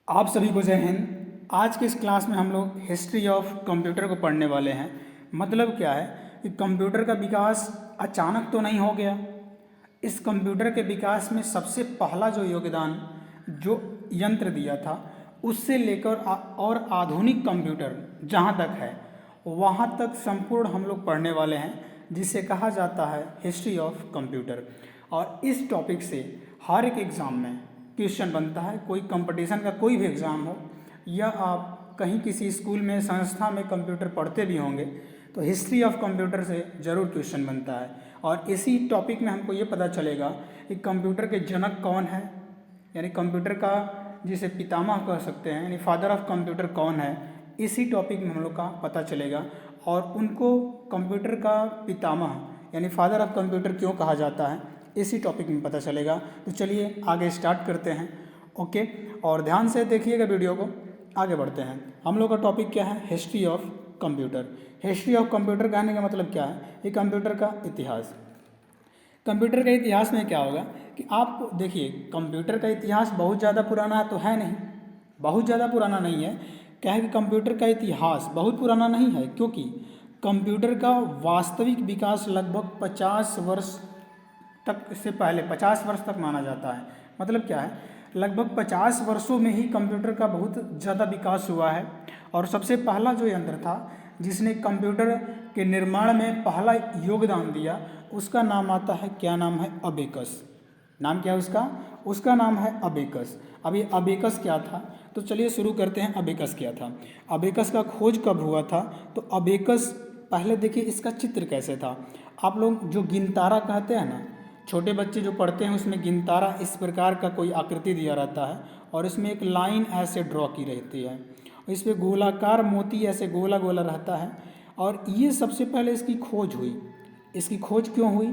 आप सभी को जय हिंद। आज के इस क्लास में हम लोग हिस्ट्री ऑफ कंप्यूटर को पढ़ने वाले हैं। मतलब क्या है कि कंप्यूटर का विकास अचानक तो नहीं हो गया। इस कंप्यूटर के विकास में सबसे पहला जो योगदान जो यंत्र दिया था उससे लेकर और आधुनिक कंप्यूटर जहाँ तक है वहाँ तक संपूर्ण हम लोग पढ़ने वाले हैं, जिसे कहा जाता है हिस्ट्री ऑफ कंप्यूटर। और इस टॉपिक से हर एक एग्ज़ाम में क्वेश्चन बनता है। कोई कंपटीशन का कोई भी एग्ज़ाम हो या आप कहीं किसी स्कूल में संस्था में कंप्यूटर पढ़ते भी होंगे तो हिस्ट्री ऑफ कंप्यूटर से ज़रूर क्वेश्चन बनता है। और इसी टॉपिक में हमको ये पता चलेगा कि कंप्यूटर के जनक कौन है, यानी कंप्यूटर का जिसे पितामह कह सकते हैं, यानी फादर ऑफ कंप्यूटर कौन है। इसी टॉपिक में हम लोग का पता चलेगा और उनको कंप्यूटर का पितामह यानी फादर ऑफ कंप्यूटर क्यों कहा जाता है, इसी टॉपिक में पता चलेगा। तो चलिए आगे स्टार्ट करते हैं। ओके, और ध्यान से देखिएगा वीडियो को, आगे बढ़ते हैं। हम लोग का टॉपिक क्या है? History of computer. History of computer कहने का मतलब क्या है? ये कंप्यूटर का इतिहास। कंप्यूटर के इतिहास में क्या होगा कि आप देखिए, कंप्यूटर का इतिहास बहुत ज़्यादा पुराना तो है नहीं, बहुत ज़्यादा पुराना नहीं है। क्या है कि कंप्यूटर का इतिहास बहुत पुराना नहीं है, क्योंकि कंप्यूटर का वास्तविक विकास लगभग 50 वर्ष तक, इससे पहले 50 वर्ष तक माना जाता है। मतलब क्या है, लगभग 50 वर्षों में ही कंप्यूटर का बहुत ज़्यादा विकास हुआ है। और सबसे पहला जो यंत्र था जिसने कंप्यूटर के निर्माण में पहला योगदान दिया, उसका नाम आता है, क्या नाम है? अबेकस। नाम क्या है उसका? उसका नाम है अबेकस। अब ये अबेकस क्या था, तो चलिए शुरू करते हैं। अबेकस क्या था? अबेकस का खोज कब हुआ था? तो अबेकस, पहले देखिए इसका चित्र कैसे था। आप लोग जो गिनतारा कहते हैं ना, छोटे बच्चे जो पढ़ते हैं उसमें गिनतारा इस प्रकार का कोई आकृति दिया रहता है और इसमें एक लाइन ऐसे ड्रॉ की रहती है, इस पर गोलाकार मोती ऐसे गोला गोला रहता है। और ये सबसे पहले इसकी खोज हुई। इसकी खोज क्यों हुई?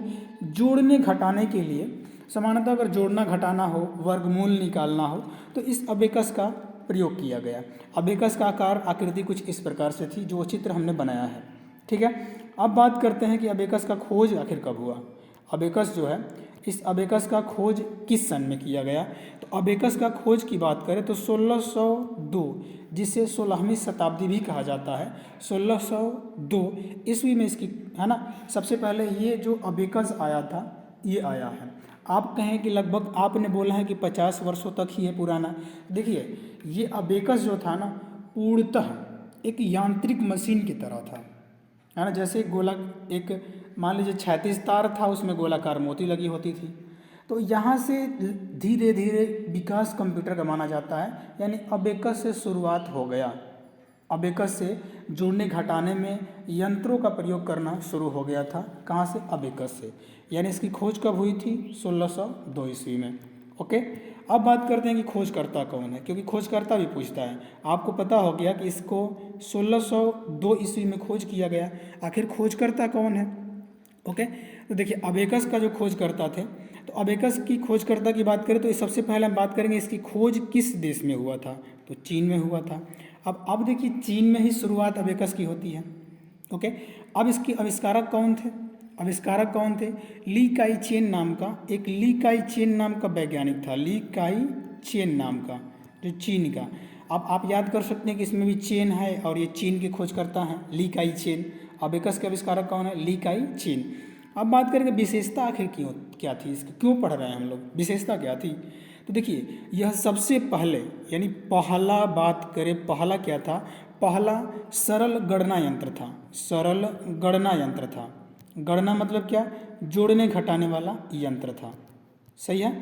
जोड़ने घटाने के लिए। सामान्यतः अगर जोड़ना घटाना हो, वर्गमूल निकालना हो, तो इस अबेकस का प्रयोग किया गया। अबेकस का आकार आकृति कुछ इस प्रकार से थी, जो चित्र हमने बनाया है। ठीक है, अब बात करते हैं कि अबेकस का खोज आखिर कब हुआ। अबेकस जो है, इस अबेकस का खोज किस सन में किया गया? तो अबेकस का खोज की बात करें तो 1602, जिसे 16वीं शताब्दी भी कहा जाता है, 1602 ईस्वी में इसकी, है ना। सबसे पहले ये जो अबेकस आया था ये आया है। आप कहें कि लगभग, आपने बोला है कि 50 वर्षों तक ही है पुराना। देखिए, ये अबेकस जो था ना, पूर्णतः एक यांत्रिक मशीन की तरह था, है ना। जैसे गोला, एक मान लीजिए 36 तार था, उसमें गोलाकार मोती लगी होती थी। तो यहाँ से धीरे धीरे विकास कंप्यूटर का माना जाता है, यानी अबेकस से शुरुआत हो गया। अबेकस से जोड़ने घटाने में यंत्रों का प्रयोग करना शुरू हो गया था। कहाँ से? अबेकस से। यानी इसकी खोज कब हुई थी? 1602 ईस्वी में। ओके, अब बात करते हैं कि खोजकर्ता कौन है, क्योंकि खोजकर्ता भी पूछता है। आपको पता हो गया कि इसको 1602 ईस्वी में खोज किया गया, आखिर खोजकर्ता कौन है? ओके, तो देखिए अबेकस का जो खोजकर्ता थे, तो अबेकस की खोजकर्ता की बात करें तो सबसे पहले हम बात करेंगे इसकी खोज किस देश में हुआ था, तो चीन में हुआ था। अब देखिए, चीन में ही शुरुआत अबेकस की होती है। ओके, अब इसके आविष्कारक कौन थे? आविष्कारक कौन थे? ली काई चेन नाम का, एक ली काई चेन नाम का वैज्ञानिक था। ली काई चेन नाम का, जो चीन का। अब आप याद कर सकते हैं कि इसमें भी चेन है और ये चीन के खोजकर्ता हैं, ली काई चेन। अबेकस के आविष्कारक कौन है? ली काई चेन। अब बात करेंगे विशेषता आखिर क्यों, क्या थी इसकी, क्यों पढ़ रहे हैं हम लोग, विशेषता क्या थी। तो देखिए, यह सबसे पहले, यानी पहला बात करें, पहला क्या था? पहला सरल गणना यंत्र था। सरल गणना यंत्र था। गणना मतलब क्या? जोड़ने घटाने वाला यंत्र था। सही है,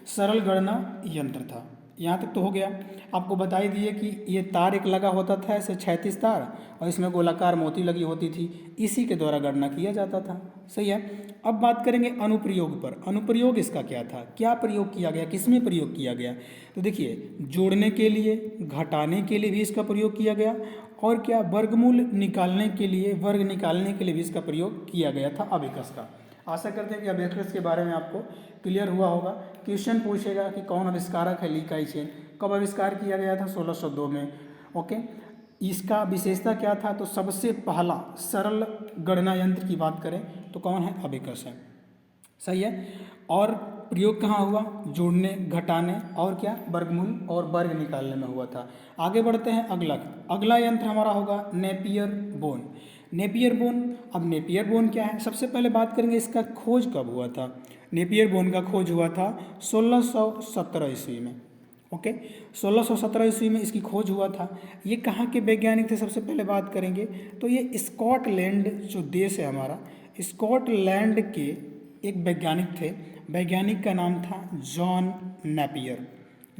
सरल गणना यंत्र था। यहाँ तक तो हो गया। आपको बता ही दिए कि ये तार एक लगा होता था, ऐसे 36 तार, और इसमें गोलाकार मोती लगी होती थी, इसी के द्वारा गणना किया जाता था। सही है। अब बात करेंगे अनुप्रयोग पर। अनुप्रयोग इसका क्या था, क्या प्रयोग किया गया, किसमें प्रयोग किया गया? तो देखिए, जोड़ने के लिए, घटाने के लिए भी इसका प्रयोग किया गया, और क्या, वर्गमूल निकालने के लिए, वर्ग निकालने के लिए भी इसका प्रयोग किया गया था अबेकस का। आशा करते हैं कि अबेकस के बारे में आपको क्लियर हुआ होगा। क्वेश्चन पूछेगा कि कौन आविष्कारक है ली काई चेन, कब आविष्कार किया गया था? 1602 में। ओके, इसका विशेषता क्या था? तो सबसे पहला सरल गणना यंत्र की बात करें तो कौन है? अबेकस है। सही है। और प्रयोग कहाँ हुआ? जोड़ने, घटाने और क्या, वर्गमूल और वर्ग निकालने में हुआ था। आगे बढ़ते हैं। अगला यंत्र हमारा होगा नेपियर बोन। नेपियर बोन, अब नेपियर बोन क्या है? सबसे पहले बात करेंगे इसका खोज कब हुआ था। नेपियर बोन का खोज हुआ था 1617 ईस्वी में। ओके, 1617 ईस्वी में इसकी खोज हुआ था। ये कहाँ के वैज्ञानिक थे? सबसे पहले बात करेंगे तो ये स्कॉटलैंड जो देश है हमारा, स्कॉटलैंड के एक वैज्ञानिक थे। वैज्ञानिक का नाम था जॉन नेपियर।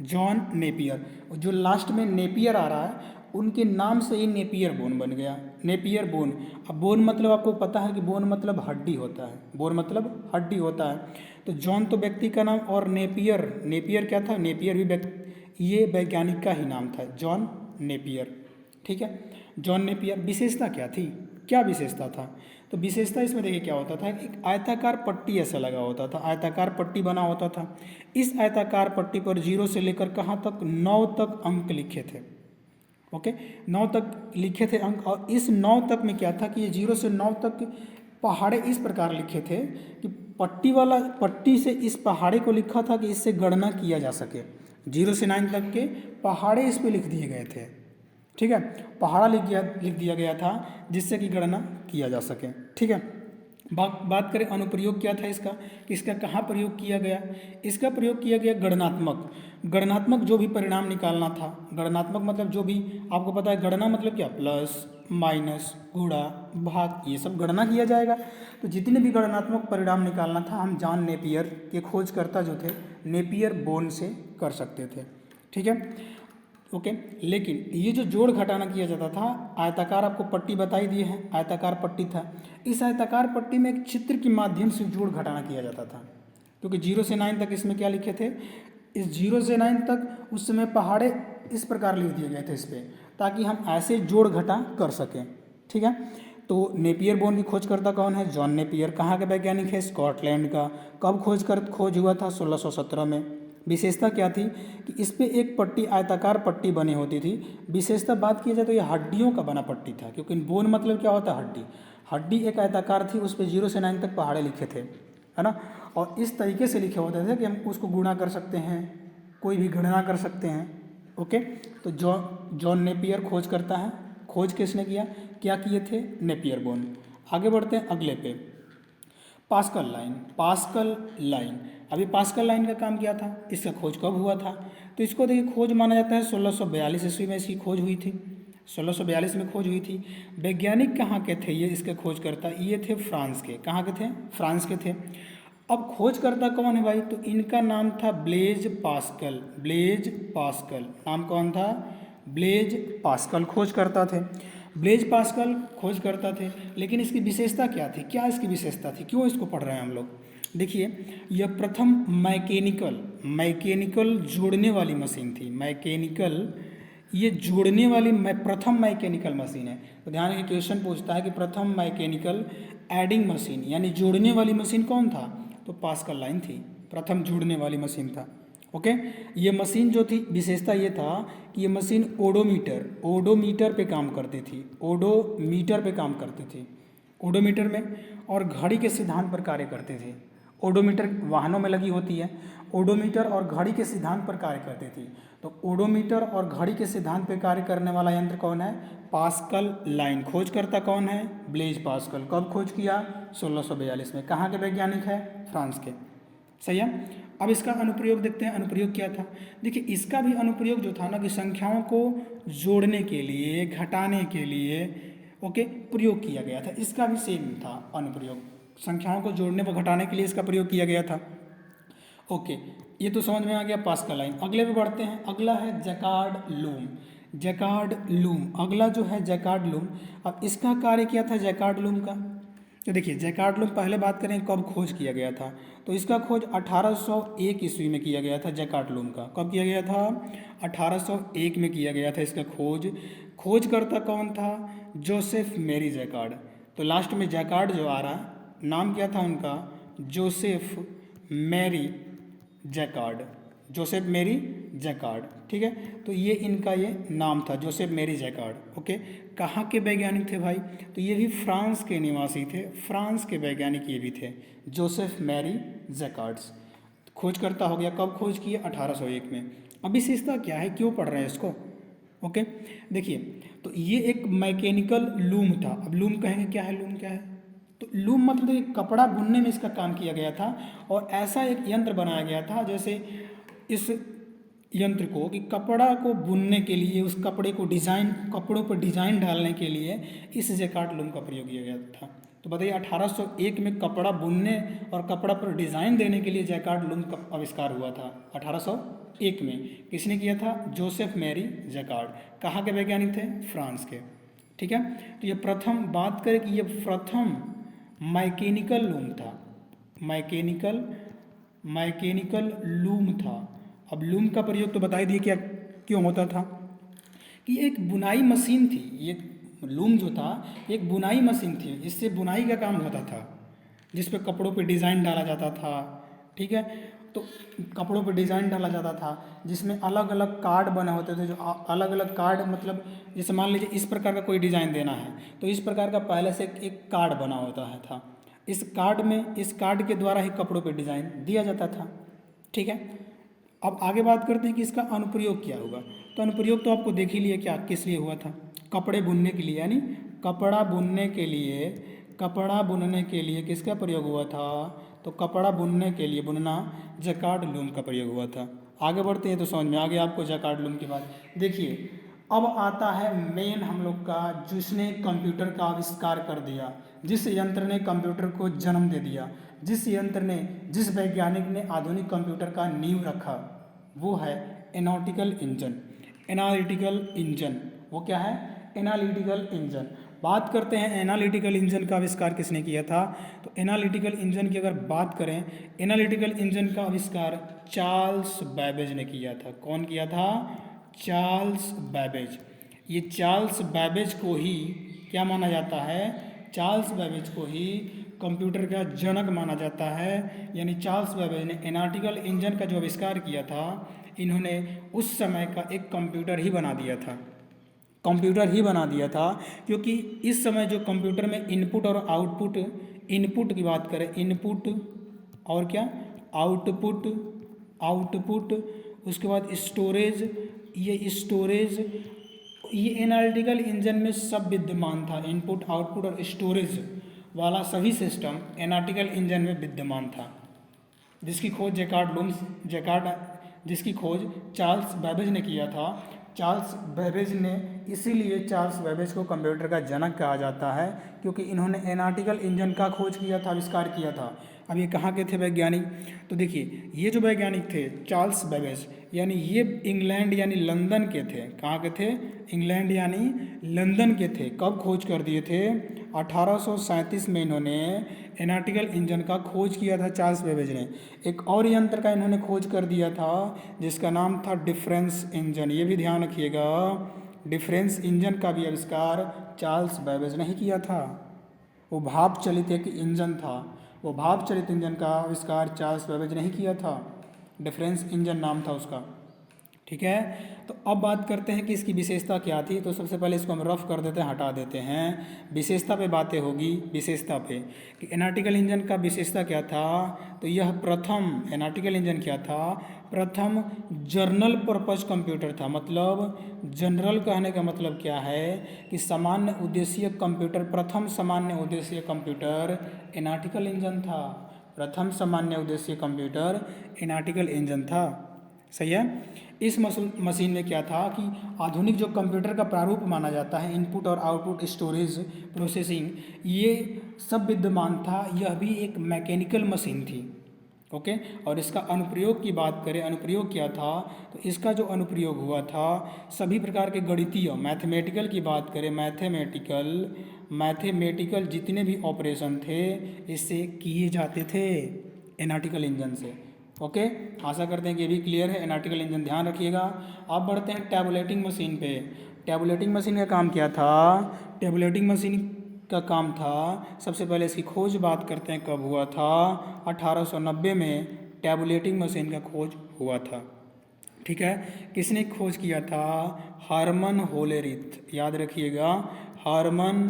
जॉन नेपियर, जो लास्ट में नेपियर आ रहा है उनके नाम से ही नेपियर बोन बन गया। नेपियर बोन, अब बोन मतलब आपको पता है कि बोन मतलब हड्डी होता है। बोन मतलब हड्डी होता है। तो जॉन तो व्यक्ति का नाम, और नेपियर, नेपियर क्या था? नेपियर भी ये वैज्ञानिक का ही नाम था, जॉन नेपियर। ठीक है, जॉन नेपियर। विशेषता क्या थी? क्या विशेषता था? तो विशेषता इसमें देखिए क्या होता था, एक आयताकार पट्टी ऐसा लगा होता था, आयताकार पट्टी बना होता था। इस आयताकार पट्टी पर 0 से लेकर कहाँ तक? 9 तक अंक लिखे थे। ओके, 9 तक लिखे थे अंक। और इस 9 तक में क्या था कि ये 0 से 9 तक पहाड़े इस प्रकार लिखे थे कि पट्टी से इस पहाड़े को लिखा था कि इससे गणना किया जा सके। 0 से 9 तक के पहाड़े इस पे लिख दिए गए थे। ठीक है, पहाड़ा लिख दिया गया था जिससे कि गणना किया जा सके। ठीक है, बात करें अनुप्रयोग क्या था इसका, कि इसका कहाँ प्रयोग किया गया? इसका प्रयोग किया गया गणनात्मक जो भी परिणाम निकालना था। गणनात्मक मतलब जो भी आपको पता है, गणना मतलब क्या? प्लस, माइनस, गुणा, भाग, ये सब गणना किया जाएगा। तो जितने भी गणनात्मक परिणाम निकालना था हम जॉन नेपियर के खोजकर्ता जो थे नेपियर बोन से कर सकते थे। ठीक है, ओके। लेकिन ये जो जोड़ घटाना किया जाता था, आयताकार आपको पट्टी बताई दी है, आयताकार पट्टी था। इस आयताकार पट्टी में एक चित्र के माध्यम से जोड़ घटाना किया जाता था, क्योंकि 0 से 9 तक इसमें क्या लिखे थे? इस 0 से 9 तक उस समय पहाड़े इस प्रकार लिख दिए गए थे इस पर, ताकि हम ऐसे जोड़ घटा कर सकें। ठीक है, तो नेपियर बोन की खोजकर्ता कौन है? John Napier. कहाँ के वैज्ञानिक है? स्कॉटलैंड का। कब खोज हुआ था? 1617 में। विशेषता क्या थी कि इस पे एक पट्टी, आयताकार पट्टी बनी होती थी। विशेषता बात की जाए तो यह हड्डियों का बना पट्टी था, क्योंकि बोन मतलब क्या होता है? हड्डी। हड्डी एक आयताकार थी, उस पर 0 से 9 तक पहाड़े लिखे थे, है ना। और इस तरीके से लिखे होते थे कि हम उसको गुणा कर सकते हैं, कोई भी गणना कर सकते हैं। ओके, तो जॉन नेपियर खोज करता है। खोज किसने किया? क्या किए थे? Napier bone. आगे बढ़ते हैं अगले पे, पास्कल लाइन। अभी पास्कल लाइन का काम क्या था? इसका खोज कब हुआ था? तो इसको देखिए, खोज माना जाता है 1642 ईस्वी में इसकी खोज हुई थी। 1642 में खोज हुई थी। वैज्ञानिक कहाँ के थे ये इसके खोजकर्ता? ये थे फ्रांस के। कहाँ के थे? फ्रांस के थे। अब खोजकर्ता कौन है भाई? तो इनका नाम था ब्लेज पास्कल। नाम कौन था? ब्लेज पास्कल खोजकर्ता थे। ब्लेज पास्कल खोजकर्ता थे, लेकिन इसकी विशेषता क्या थी? क्या इसकी विशेषता थी? क्यों इसको पढ़ रहे हैं हम लोग? देखिए, यह प्रथम मैकेनिकल जोड़ने वाली मशीन थी। ये जोड़ने वाली प्रथम मैकेनिकल मशीन है। तो ध्यान रखिए, क्वेश्चन पूछता है कि प्रथम मैकेनिकल एडिंग मशीन यानी जोड़ने वाली मशीन कौन था? तो पास्कल लाइन थी, प्रथम जोड़ने वाली मशीन था। ओके, ये मशीन जो थी, विशेषता ये था कि ये मशीन ओडोमीटर पे काम करती थी। ओडोमीटर में और घड़ी के सिद्धांत पर कार्य करते थे। ओडोमीटर वाहनों में लगी होती है। ओडोमीटर और घड़ी के सिद्धांत पर कार्य करती थी। तो ओडोमीटर और घड़ी के सिद्धांत पर कार्य करने वाला यंत्र कौन है? Pascal line. खोजकर्ता कौन है? Blaise Pascal. कब खोज किया? 1642 में। कहाँ के वैज्ञानिक है? फ्रांस के। सही है। अब इसका अनुप्रयोग देखते हैं। अनुप्रयोग क्या था? देखिए, इसका भी अनुप्रयोग जो था ना, कि संख्याओं को जोड़ने के लिए, घटाने के लिए, ओके, प्रयोग किया गया था। इसका भी सेम था अनुप्रयोग, संख्याओं को जोड़ने व घटाने के लिए इसका प्रयोग किया गया था। ओके, ये तो समझ में आ गया पास्कल लाइन। अगले पे बढ़ते हैं। अगला है जैकार्ड लूम। अगला जो है जैकार्ड लूम। अब इसका कार्य क्या था जैकार्ड लूम का? तो देखिए, जैकार्ड लूम पहले बात करें कब खोज किया गया था। तो इसका खोज 1801 ईस्वी में किया गया था। जैकार्ड लूम का कब किया गया था? 1801 में किया गया था इसका खोजकर्ता कौन था? Joseph Marie Jacquard. तो लास्ट में जैकार्ड जो आ रहा, नाम क्या था उनका? Joseph Marie Jacquard. ठीक है, तो ये इनका ये नाम था, जोसेफ मैरी जैकार्ड। ओके, कहाँ के वैज्ञानिक थे भाई? तो ये भी फ्रांस के निवासी थे, फ्रांस के वैज्ञानिक ये भी थे, जोसेफ मैरी जैकार्ड्स। खोजकर्ता हो गया। कब खोज किए? 1801 में। अब विशेषता क्या है, क्यों पढ़ रहे हैं इसको? ओके, देखिए, तो ये एक मैकेनिकल लूम था। अब लूम कहेंगे, क्या है लूम, क्या है? तो लूम मतलब देखिए कपड़ा बुनने में इसका काम किया गया था, और ऐसा एक यंत्र बनाया गया था जैसे इस यंत्र को कि कपड़ा को बुनने के लिए, उस कपड़े को डिज़ाइन, कपड़ों पर डिज़ाइन डालने के लिए इस जैकार्ड लूम का प्रयोग किया गया था। तो बताइए 1801 में कपड़ा बुनने और कपड़ा पर डिज़ाइन देने के लिए जैकार्ड लूम का आविष्कार हुआ था 1801 में। किसने किया था? Joseph Marie Jacquard. कहाँ के वैज्ञानिक थे? फ्रांस के। ठीक है, तो ये प्रथम बात करें कि ये प्रथम मैकेनिकल लूम था। मैकेनिकल लूम था। अब लूम का प्रयोग तो बता ही दिए क्या क्यों होता था, कि एक बुनाई मशीन थी। ये लूम जो था एक बुनाई मशीन थी, इससे बुनाई का काम होता था, जिस पे कपड़ों पे डिज़ाइन डाला जाता था। ठीक है, तो कपड़ों पे डिज़ाइन डाला जाता था जिसमें अलग अलग कार्ड बने होते थे। जो अलग अलग कार्ड मतलब जैसे मान लीजिए इस प्रकार का कोई डिज़ाइन देना है, तो इस प्रकार का पहले से एक कार्ड बना होता है था। इस कार्ड के द्वारा ही कपड़ों पे डिज़ाइन दिया जाता था। ठीक है, अब आगे बात करते हैं कि इसका अनुप्रयोग क्या होगा। तो अनुप्रयोग तो आपको देख ही लिया क्या किस लिए हुआ था। कपड़े बुनने के लिए, यानी कपड़ा बुनने के लिए किसका प्रयोग हुआ था? तो कपड़ा बुनने के लिए, बुनना, जैकार्ड लूम का प्रयोग हुआ था। आगे बढ़ते हैं तो समझ में आ गया आपको जैकार्ड लूम के बाद। देखिए, अब आता है मेन हम लोग का, जिसने कंप्यूटर का आविष्कार कर दिया, जिस यंत्र ने कंप्यूटर को जन्म दे दिया, जिस वैज्ञानिक ने आधुनिक कंप्यूटर का नींव रखा, वो है एनालिटिकल इंजन। वो क्या है? Analytical engine. बात करते हैं एनालिटिकल इंजन का आविष्कार किसने किया था। तो एनालिटिकल इंजन की अगर बात करें, एनालिटिकल इंजन का आविष्कार चार्ल्स बैबेज ने किया था। कौन किया था? Charles Babbage. ये चार्ल्स बैबेज को ही क्या माना जाता है? चार्ल्स बैबेज को ही कंप्यूटर का जनक माना जाता है। यानी चार्ल्स बैबेज ने एनालिटिकल इंजन का जो आविष्कार किया था, इन्होंने उस समय का एक कंप्यूटर ही बना दिया था। क्योंकि इस समय जो कंप्यूटर में इनपुट और आउटपुट, इनपुट की बात करें, इनपुट और क्या? आउटपुट, उसके बाद स्टोरेज, ये एनालिटिकल इंजन में सब विद्यमान था। इनपुट, आउटपुट और स्टोरेज वाला सभी सिस्टम एनालिटिकल इंजन में विद्यमान था, जिसकी खोज चार्ल्स बैबेज ने किया था। इसीलिए चार्ल्स बैबेज को कंप्यूटर का जनक कहा जाता है, क्योंकि इन्होंने एनालिटिकल इंजन का खोज किया था, आविष्कार किया था। अब ये कहाँ के थे वैज्ञानिक? तो देखिए, ये जो वैज्ञानिक थे चार्ल्स बैबेज, यानी ये इंग्लैंड यानी लंदन के थे। कहाँ के थे? इंग्लैंड यानी लंदन के थे। कब खोज कर दिए थे? 1837 में इन्होंने एनालिटिकल इंजन का खोज किया था चार्ल्स बैबेज ने। एक और यंत्र का इन्होंने खोज कर दिया था जिसका नाम था डिफरेंस इंजन। ये भी ध्यान रखिएगा, डिफरेंस इंजन का भी आविष्कार चार्ल्स बैबेज ने ही किया था। वो भाप चलित एक इंजन था, वो भाप चलित इंजन का आविष्कार चार्ल्स बैबेज ने ही किया था। डिफरेंस इंजन नाम था उसका। ठीक है, तो अब बात करते हैं कि इसकी विशेषता क्या थी। तो सबसे पहले इसको हम रफ कर देते हैं, हटा देते हैं। विशेषता पे बातें होगी, विशेषता पे कि एनालिटिकल इंजन का विशेषता क्या था। तो यह एनालिटिकल इंजन क्या था? प्रथम जनरल पर्पज कंप्यूटर था। मतलब जनरल कहने का मतलब क्या है कि सामान्य उद्देशीय कंप्यूटर, प्रथम सामान्य उद्देशीय कंप्यूटर एनालिटिकल इंजन था। प्रथम सामान्य उद्देशीय कंप्यूटर एनालिटिकल इंजन था। सही है। इस मशीन में क्या था कि आधुनिक जो कंप्यूटर का प्रारूप माना जाता है, इनपुट और आउटपुट, स्टोरेज, प्रोसेसिंग, ये सब विद्यमान था। यह भी एक मैकेनिकल मशीन थी। ओके, और इसका अनुप्रयोग की बात करें, अनुप्रयोग क्या था, तो इसका जो अनुप्रयोग हुआ था सभी प्रकार के गणितीय, मैथमेटिकल की बात करें, मैथमेटिकल जितने भी ऑपरेशन थे इससे किए जाते थे एनालिटिकल इंजन से। ओके, आशा करते हैं कि ये भी क्लियर है। एनालिटिकल इंजन ध्यान रखिएगा। अब बढ़ते हैं टैबुलेटिंग मशीन पे। टैबुलेटिंग मशीन का काम क्या था? टैबुलेटिंग मशीन का काम था, सबसे पहले इसकी खोज बात करते हैं, कब हुआ था? 1890 में टैबुलेटिंग मशीन का खोज हुआ था। ठीक है, किसने खोज किया था? Herman Hollerith. याद रखिएगा, हरमन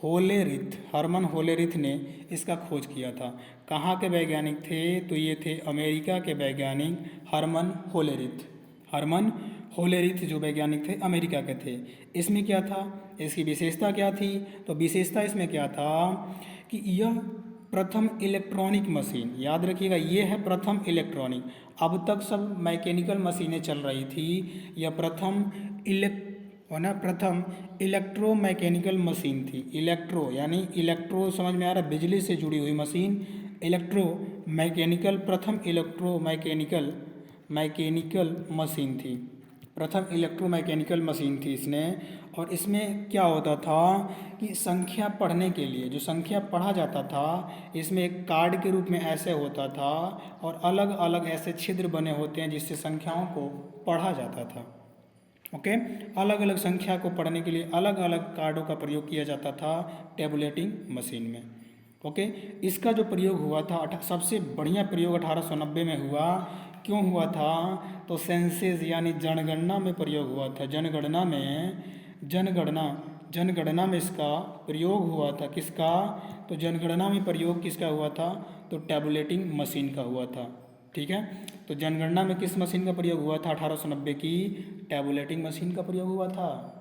होलेरिथ, हरमन होलेरिथ ने इसका खोज किया था। कहाँ के वैज्ञानिक थे? तो ये थे अमेरिका के वैज्ञानिक हरमन होलेरिथ। हरमन होलेरिथ जो वैज्ञानिक थे अमेरिका के थे। इसमें क्या था, इसकी विशेषता क्या थी? तो विशेषता इसमें क्या था कि यह प्रथम इलेक्ट्रॉनिक मशीन, याद रखिएगा ये है प्रथम इलेक्ट्रॉनिक, अब तक सब मैकेनिकल मशीनें चल रही थी, यह प्रथम इलेक्ट्रोमैकेनिकल मशीन थी। इलेक्ट्रो यानी इलेक्ट्रो समझ में आ रहा है, बिजली से जुड़ी हुई मशीन। इलेक्ट्रो मैकेनिकल, प्रथम मैकेनिकल मशीन थी, प्रथम इलेक्ट्रोमैकेनिकल मशीन थी इसने। और इसमें क्या होता था कि संख्या पढ़ने के लिए, जो संख्या पढ़ा जाता था, इसमें एक कार्ड के रूप में ऐसे होता था और अलग अलग ऐसे छिद्र बने होते हैं जिससे संख्याओं को पढ़ा जाता था। ओके, अलग अलग संख्या को पढ़ने के लिए अलग अलग कार्डों का प्रयोग किया जाता था टेबुलेटिंग मशीन में। ओके, इसका जो प्रयोग हुआ था, सबसे बढ़िया प्रयोग 1890 में हुआ। क्यों हुआ था? तो सेंसेस यानी जनगणना में प्रयोग हुआ था। जनगणना में इसका प्रयोग हुआ था। किसका? तो जनगणना में प्रयोग किसका हुआ था? तो टेबुलेटिंग मशीन का हुआ था। ठीक है, तो जनगणना में किस मशीन का प्रयोग हुआ था? 1890 की टेबुलेटिंग मशीन का प्रयोग हुआ था।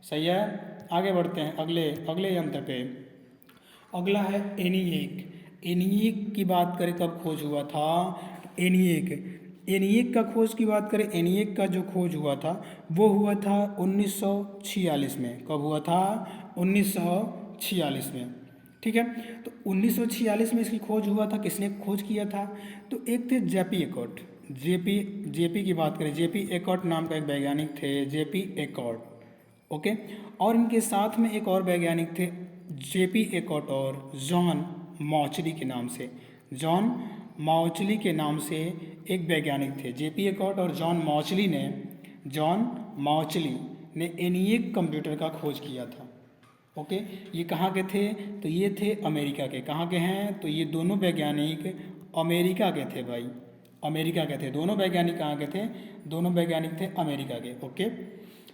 सही है, आगे बढ़ते हैं अगले यंत्र पे। अगला है एनिएक। एनिएक की बात करें कब खोज हुआ था? एनिएक का खोज की बात करें, एनिएक का जो खोज हुआ था वो हुआ था 1946 में। कब हुआ था? 1946 में। ठीक है, तो 1946 में इसकी खोज हुआ था। किसने खोज किया था? तो एक थे जेपी एकॉर्ड। जेपी की बात करें, जेपी एकॉर्ड नाम का एक वैज्ञानिक थे, जेपी एकॉर्ड। ओके, और इनके साथ में एक और वैज्ञानिक थे जेपी एकॉर्ड और जॉन मॉचली के नाम से। जॉन मॉचली के नाम से एक वैज्ञानिक थे, जेपी एकॉर्ड और जॉन मॉचली ने एनिएक कंप्यूटर का खोज किया था। ओके, ये कहाँ के थे? तो ये थे अमेरिका के। कहाँ के हैं? तो ये दोनों वैज्ञानिक अमेरिका के थे भाई, अमेरिका के थे। दोनों वैज्ञानिक कहाँ के थे? दोनों वैज्ञानिक थे अमेरिका के। ओके,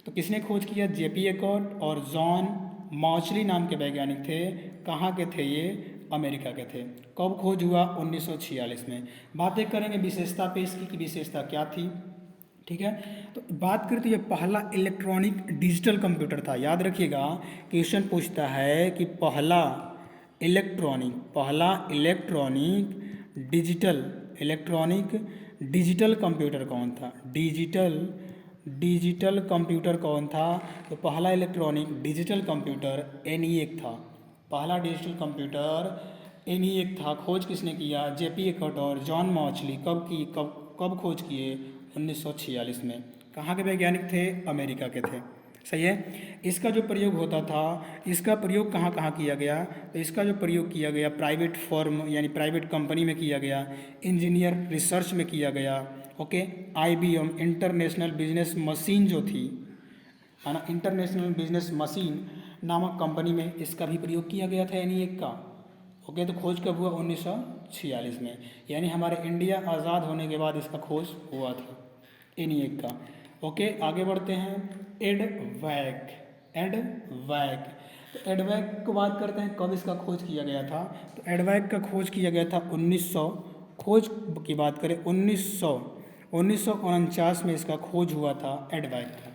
तो किसने खोज किया? जेपी एकॉर्ड और जॉन मॉचली नाम के वैज्ञानिक थे। कहाँ के थे ये? अमेरिका के थे। कब खोज हुआ? 1946 में। बातें करेंगे विशेषता पे इसकी कि विशेषता क्या थी। ठीक है, तो बात करते ये पहला इलेक्ट्रॉनिक डिजिटल कंप्यूटर था। याद रखिएगा, क्वेश्चन पूछता है कि पहला इलेक्ट्रॉनिक डिजिटल कंप्यूटर कौन था? डिजिटल कंप्यूटर कौन था? तो पहला इलेक्ट्रॉनिक डिजिटल कंप्यूटर एनिएक था। पहला डिजिटल कंप्यूटर एनिएक था। खोज किसने किया? जेपी एकॉर्ड और जॉन मॉचली। कब खोज किए? 1946 में। कहाँ के वैज्ञानिक थे? अमेरिका के थे। सही है, इसका जो प्रयोग होता था, इसका प्रयोग कहाँ कहाँ किया गया? तो इसका जो प्रयोग किया गया प्राइवेट फर्म यानी प्राइवेट कंपनी में किया गया, इंजीनियर रिसर्च में किया गया। Okay, IBM international business machine जो थी, है ना, इंटरनेशनल बिजनेस मशीन नामक कंपनी में इसका भी प्रयोग किया गया था एनिएक का। ओके, तो खोज कब हुआ? 1946 में, यानी हमारे इंडिया आज़ाद होने के बाद इसका खोज हुआ था एनिएक का। ओके, आगे बढ़ते हैं। एडवैक। तो एडवैक को बात करते हैं, कब इसका खोज किया गया था? तो एडवैक का खोज किया गया था 1900, खोज की बात करें 1949 में इसका खोज हुआ था एडवैक का।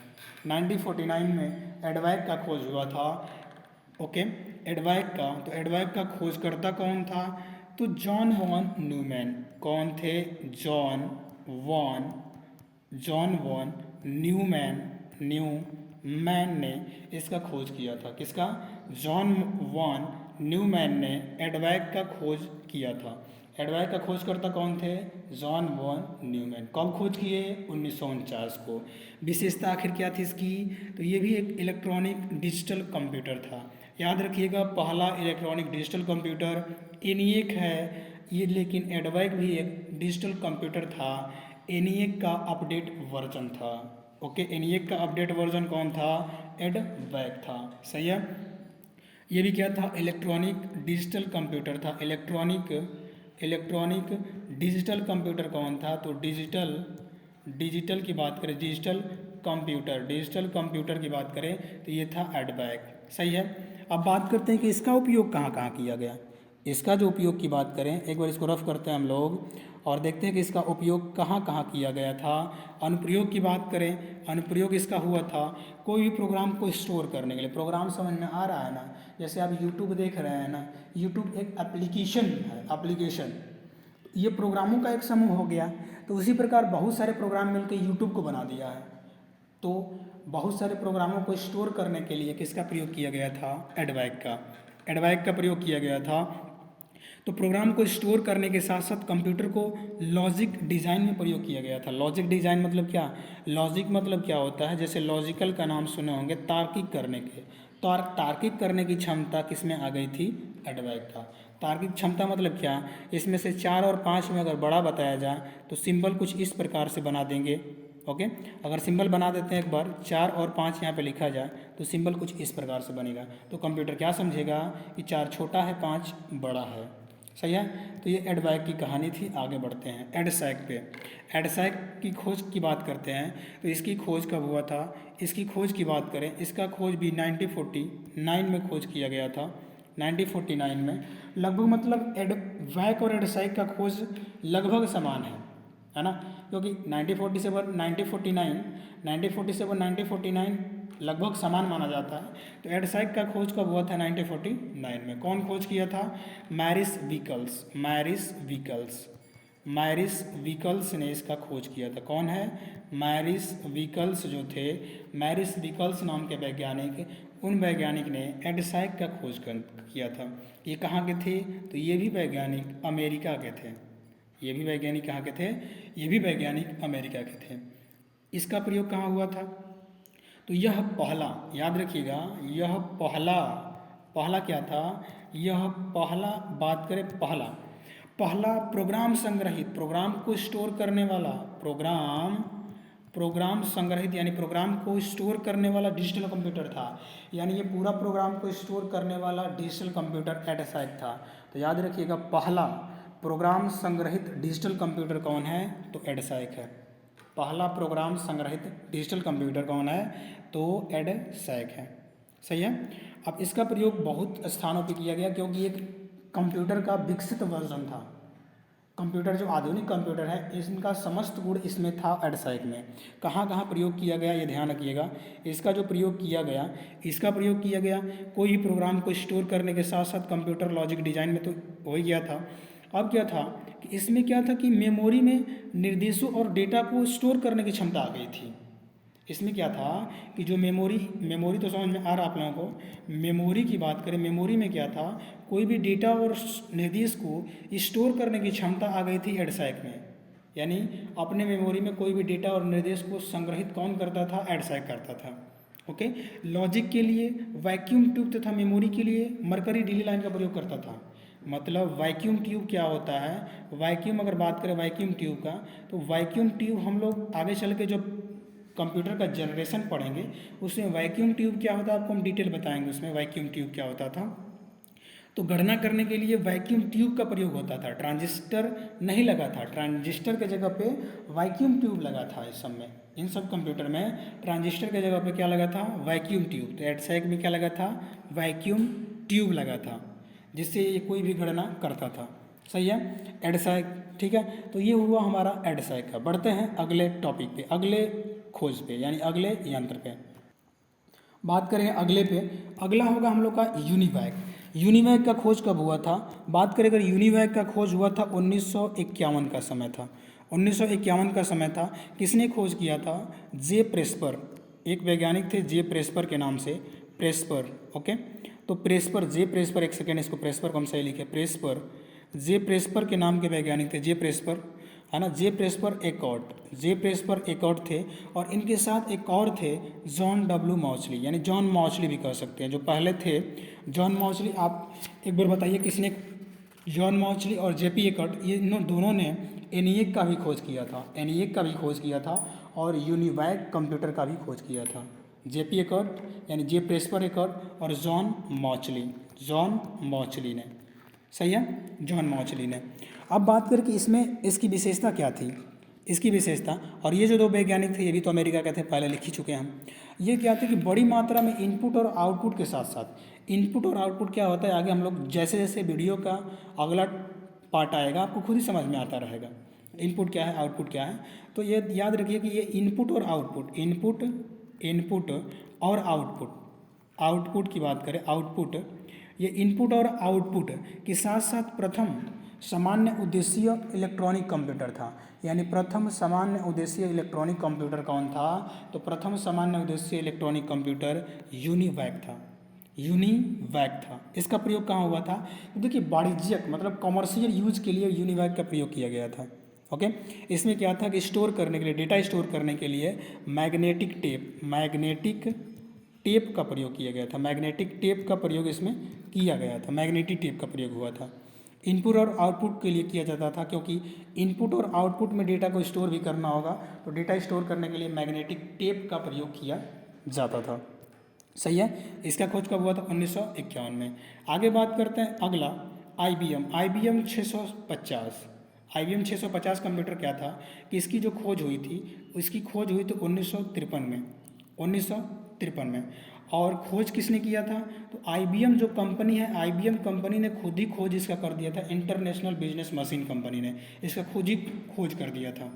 1949 में एडवैक का खोज हुआ था। ओके, एडवैक का, तो एडवैक का खोजकर्ता कौन था? तो जॉन वॉन न्यूमैन। कौन थे? जॉन वॉन न्यूमैन ने इसका खोज किया था। किसका? जॉन वॉन न्यूमैन ने एडवैक का खोज किया था। एडवैक का खोजकर्ता कौन थे? John von Neumann. कब खोज किए? 1949 को। विशेषता आखिर क्या थी इसकी? तो ये भी एक इलेक्ट्रॉनिक डिजिटल कंप्यूटर था। याद रखिएगा, पहला इलेक्ट्रॉनिक डिजिटल कंप्यूटर एनिएक है ये, लेकिन एडवैक भी एक डिजिटल कंप्यूटर था। एनिएक का अपडेट वर्जन था। ओके, एनिएक का अपडेट वर्जन कौन था? एडवैक था। सही है, ये भी क्या था? इलेक्ट्रॉनिक डिजिटल कंप्यूटर था। इलेक्ट्रॉनिक डिजिटल कंप्यूटर कौन था? तो डिजिटल की बात करें, डिजिटल कंप्यूटर की बात करें तो ये था एडवैक। सही है, अब बात करते हैं कि इसका उपयोग कहाँ कहाँ किया गया। इसका जो उपयोग की बात करें, एक बार इसको रफ करते हैं हम लोग और देखते हैं कि इसका उपयोग कहाँ कहाँ किया गया था। अनुप्रयोग की बात करें, अनुप्रयोग इसका हुआ था कोई भी प्रोग्राम को स्टोर करने के लिए। प्रोग्राम समझ में आ रहा है ना, जैसे आप यूट्यूब देख रहे हैं ना, यूट्यूब एक एप्लीकेशन है, एप्लीकेशन, ये प्रोग्रामों का एक समूह हो गया। तो उसी प्रकार बहुत सारे प्रोग्राम मिलकर यूट्यूब को बना दिया है। तो बहुत सारे प्रोग्रामों को स्टोर करने के लिए किसका प्रयोग किया गया था? एडवैक का, एडवैक का प्रयोग किया गया था। तो प्रोग्राम को स्टोर करने के साथ साथ कंप्यूटर को लॉजिक डिज़ाइन में प्रयोग किया गया था। लॉजिक डिज़ाइन मतलब क्या? लॉजिक मतलब क्या होता है? जैसे लॉजिकल का नाम सुने होंगे, तार्किक करने के, तो तार्किक करने की क्षमता किसमें आ गई थी? एडवैक का। तार्किक क्षमता मतलब क्या? इसमें से 4 और 5 में अगर बड़ा बताया जाए तो सिंबल कुछ इस प्रकार से बना देंगे। ओके, अगर सिंबल बना देते हैं एक बार, 4 और 5 यहाँ पे लिखा जाए तो सिंबल कुछ इस प्रकार से बनेगा। तो कंप्यूटर क्या समझेगा कि 4 छोटा है, 5 बड़ा है। सही है। तो ये एडवैक की कहानी थी। आगे बढ़ते हैं एडसैक पे। एडसैक की खोज की बात करते हैं तो इसकी खोज कब हुआ था? इसकी खोज की बात करें, इसका खोज भी 1949 में खोज किया गया था। 1949 में लगभग, मतलब एडवैक और एडसैक का खोज लगभग समान है ना, क्योंकि 1947 1949 लगभग समान माना जाता है। तो एडसैक का खोज कब हुआ था? 1949 में। कौन खोज किया था? मैरिस व्हीकल्स, मैरिस व्हीकल्स ने इसका खोज किया था। कौन है? मैरिस व्हीकल्स जो थे, मैरिस व्हीकल्स नाम के वैज्ञानिक, उन वैज्ञानिक ने एडसैक का खोज किया था। ये कहाँ के थे? तो ये भी वैज्ञानिक अमेरिका के थे। ये भी वैज्ञानिक कहाँ के थे? ये भी वैज्ञानिक अमेरिका के थे। इसका प्रयोग कहाँ हुआ था? तो यह पहला, याद रखिएगा, यह पहला क्या था? यह पहला, बात करें पहला प्रोग्राम संग्रहित, प्रोग्राम को स्टोर करने वाला, प्रोग्राम संग्रहित यानी प्रोग्राम को स्टोर करने वाला डिजिटल कंप्यूटर था। यानी ये पूरा प्रोग्राम को स्टोर करने वाला डिजिटल कंप्यूटर एडसैक था। तो याद रखिएगा, पहला प्रोग्राम संग्रहित डिजिटल कंप्यूटर कौन है? तो एडसैक है। पहला प्रोग्राम संग्रहित डिजिटल कंप्यूटर कौन है? तो एडसैक है। सही है। अब इसका प्रयोग बहुत स्थानों पर किया गया क्योंकि एक कंप्यूटर का विकसित वर्जन था। कंप्यूटर जो आधुनिक कंप्यूटर है, इनका समस्त गुण इसमें था एडसैक में। कहाँ कहाँ प्रयोग किया गया ये ध्यान रखिएगा। इसका जो प्रयोग किया गया, इसका प्रयोग किया गया कोई भी प्रोग्राम को स्टोर करने के साथ साथ कंप्यूटर लॉजिक डिज़ाइन में तो हो ही गया था। अब क्या था कि इसमें क्या था कि मेमोरी में निर्देशों और डेटा को स्टोर करने की क्षमता आ गई थी। इसमें क्या था कि जो मेमोरी तो समझ में आ रहा आप लोगों को। मेमोरी की बात करें, मेमोरी में क्या था, कोई भी डेटा और निर्देश को स्टोर करने की क्षमता आ गई थी एडसैक में। यानी अपने मेमोरी में कोई भी डेटा और निर्देश को संग्रहित कौन करता था? एडसैक करता था। ओके, लॉजिक के लिए वैक्यूम ट्यूब तथा मेमोरी के लिए मरकरी डीली लाइन का प्रयोग करता था। मतलब वैक्यूम ट्यूब क्या होता है? वैक्यूम, अगर बात करें वैक्यूम ट्यूब का, तो वैक्यूम ट्यूब हम लोग आगे चल के जो कंप्यूटर का जनरेशन पढ़ेंगे उसमें वैक्यूम ट्यूब क्या होता है आपको हम डिटेल बताएंगे। उसमें वैक्यूम ट्यूब क्या होता था। तो गणना करने के लिए वैक्यूम ट्यूब का प्रयोग होता था। ट्रांजिस्टर नहीं लगा था, ट्रांजिस्टर के जगह पे वैक्यूम ट्यूब लगा था। इस सब में, इन सब कंप्यूटर में ट्रांजिस्टर के जगह पे क्या लगा था? Vacuum tube. तो एडसैक में क्या लगा था? वैक्यूम ट्यूब लगा था, जिससे ये कोई भी गणना करता था। सही है, एडसैक। ठीक है, तो ये हुआ हमारा एडसैक का। बढ़ते हैं अगले टॉपिक पे, अगले खोज पे, यानी अगले यंत्र पे। बात करें अगले पे, अगला होगा हम लोग का यूनिवैक। यूनिवैक का खोज कब हुआ था? बात करें अगर यूनिवैक का खोज हुआ था 1951 का समय था। 1951 का समय था। किसने खोज किया था? जे प्रेस्पर, एक वैज्ञानिक थे जे प्रेस्पर के नाम से, प्रेस्पर। ओके, तो प्रेस्पर, जे प्रेस्पर, एक सेकेंड, इसको प्रेस्पर को हम सही लिखे, प्रेस्पर, जे प्रेस्पर के नाम के वैज्ञानिक थे, जे प्रेस्पर, है ना। जे प्रेस्पर एकॉर्ड थे। और इनके साथ एक और थे जॉन डब्ल्यू मॉचली, यानी जॉन मॉचली भी कह सकते हैं, जो पहले थे जॉन मॉचली। आप एक बार बताइए किसने? जॉन मॉचली और जेपी एकॉर्ड, ये दोनों ने एनिएक का भी खोज किया था, और यूनिवैक कंप्यूटर का भी खोज किया था। जेपी एकॉर्ड यानी जे प्रेस्पर एकॉर्ड और जॉन मॉचली ने। सही है, जॉन मॉचली ने। अब बात करें कि इसमें इसकी विशेषता क्या थी। इसकी विशेषता। और ये जो दो वैज्ञानिक थे ये भी तो अमेरिका के थे, पहले लिख ही चुके हैं हम। ये क्या थे कि बड़ी मात्रा में इनपुट और आउटपुट के साथ साथ, इनपुट और आउटपुट क्या होता है आगे हम लोग जैसे जैसे वीडियो का अगला पार्ट आएगा आपको खुद ही समझ में आता रहेगा इनपुट क्या है आउटपुट क्या है। तो ये याद रखिए कि ये इनपुट और आउटपुट, इनपुट और आउटपुट की बात करें, आउटपुट, ये इनपुट और आउटपुट के साथ साथ प्रथम सामान्य उद्देश्य इलेक्ट्रॉनिक कंप्यूटर था। यानी प्रथम सामान्य उद्देश्य इलेक्ट्रॉनिक कंप्यूटर कौन था? तो प्रथम सामान्य उद्देश्य इलेक्ट्रॉनिक कंप्यूटर यूनिवैक था। इसका प्रयोग कहाँ हुआ था? तो देखिए वाणिज्यिक मतलब कमर्शियल यूज के लिए यूनिवैक का प्रयोग किया गया था। ओके, इसमें क्या था कि स्टोर करने के लिए, डेटा स्टोर करने के लिए मैग्नेटिक टेप का प्रयोग किया गया था। मैग्नेटिक टेप का प्रयोग इसमें किया गया था, मैग्नेटिक टेप का प्रयोग हुआ था। इनपुट और आउटपुट के लिए किया जाता था, क्योंकि इनपुट और आउटपुट में डेटा को स्टोर भी करना होगा, तो डेटा स्टोर करने के लिए मैग्नेटिक टेप का प्रयोग किया जाता था। सही है। इसका खोज कब हुआ था? 1951 में। आगे बात करते हैं अगला IBM 650 कंप्यूटर क्या था कि इसकी जो खोज हुई थी, इसकी खोज हुई तो 1953 में। और खोज किसने किया था? तो IBM जो कंपनी है, IBM कंपनी ने खुद ही खोज इसका कर दिया था। इंटरनेशनल बिजनेस मशीन कंपनी ने इसका खुद ही खोज कर दिया था।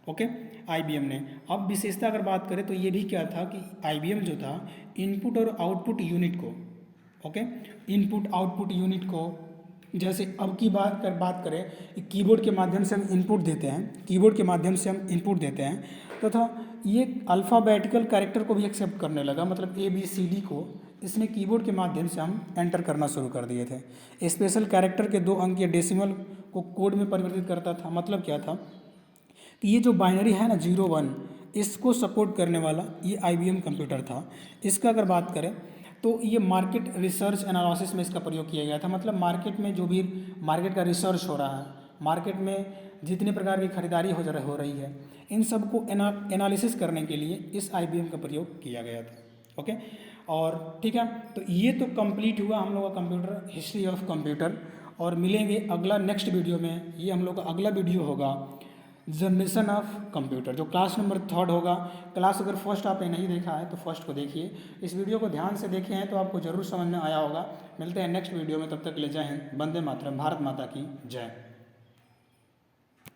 ओके, IBM ने। अब विशेषता अगर बात करें तो ये भी क्या था कि IBM जो था इनपुट और आउटपुट यूनिट को, ओके, इनपुट आउटपुट यूनिट को, जैसे अब की बात करें कीबोर्ड के माध्यम से हम इनपुट देते हैं, तथा ये अल्फ़ाबेटिकल कैरेक्टर को भी एक्सेप्ट करने लगा, मतलब ABCD को इसने कीबोर्ड के माध्यम से हम एंटर करना शुरू कर दिए थे। स्पेशल कैरेक्टर के 2 अंक या डेसिमल को कोड में परिवर्तित करता था। मतलब क्या था कि ये जो बाइनरी है ना 0 1, इसको सपोर्ट करने वाला ये IBM कंप्यूटर था। इसका अगर बात करें तो ये मार्केट रिसर्च एनालिसिस में इसका प्रयोग किया गया था। मतलब मार्केट में जो भी मार्केट का रिसर्च हो रहा है, मार्केट में जितने प्रकार की खरीदारी हो रही है, इन सब को एनालिसिस करने के लिए इस IBM का प्रयोग किया गया था। ओके, और ठीक है, तो ये तो कंप्लीट हुआ हम लोग का कंप्यूटर, हिस्ट्री ऑफ कंप्यूटर। और मिलेंगे अगला नेक्स्ट वीडियो में। ये हम लोग का अगला वीडियो होगा जनरेशन ऑफ कंप्यूटर, जो क्लास नंबर 3 होगा। क्लास अगर फर्स्ट आपने नहीं देखा है तो फर्स्ट को देखिए, इस वीडियो को ध्यान से देखे हैं तो आपको जरूर समझ में आया होगा। मिलते हैं नेक्स्ट वीडियो में, तब तक ले जय हिंद, वंदे मातरम, भारत माता की जय।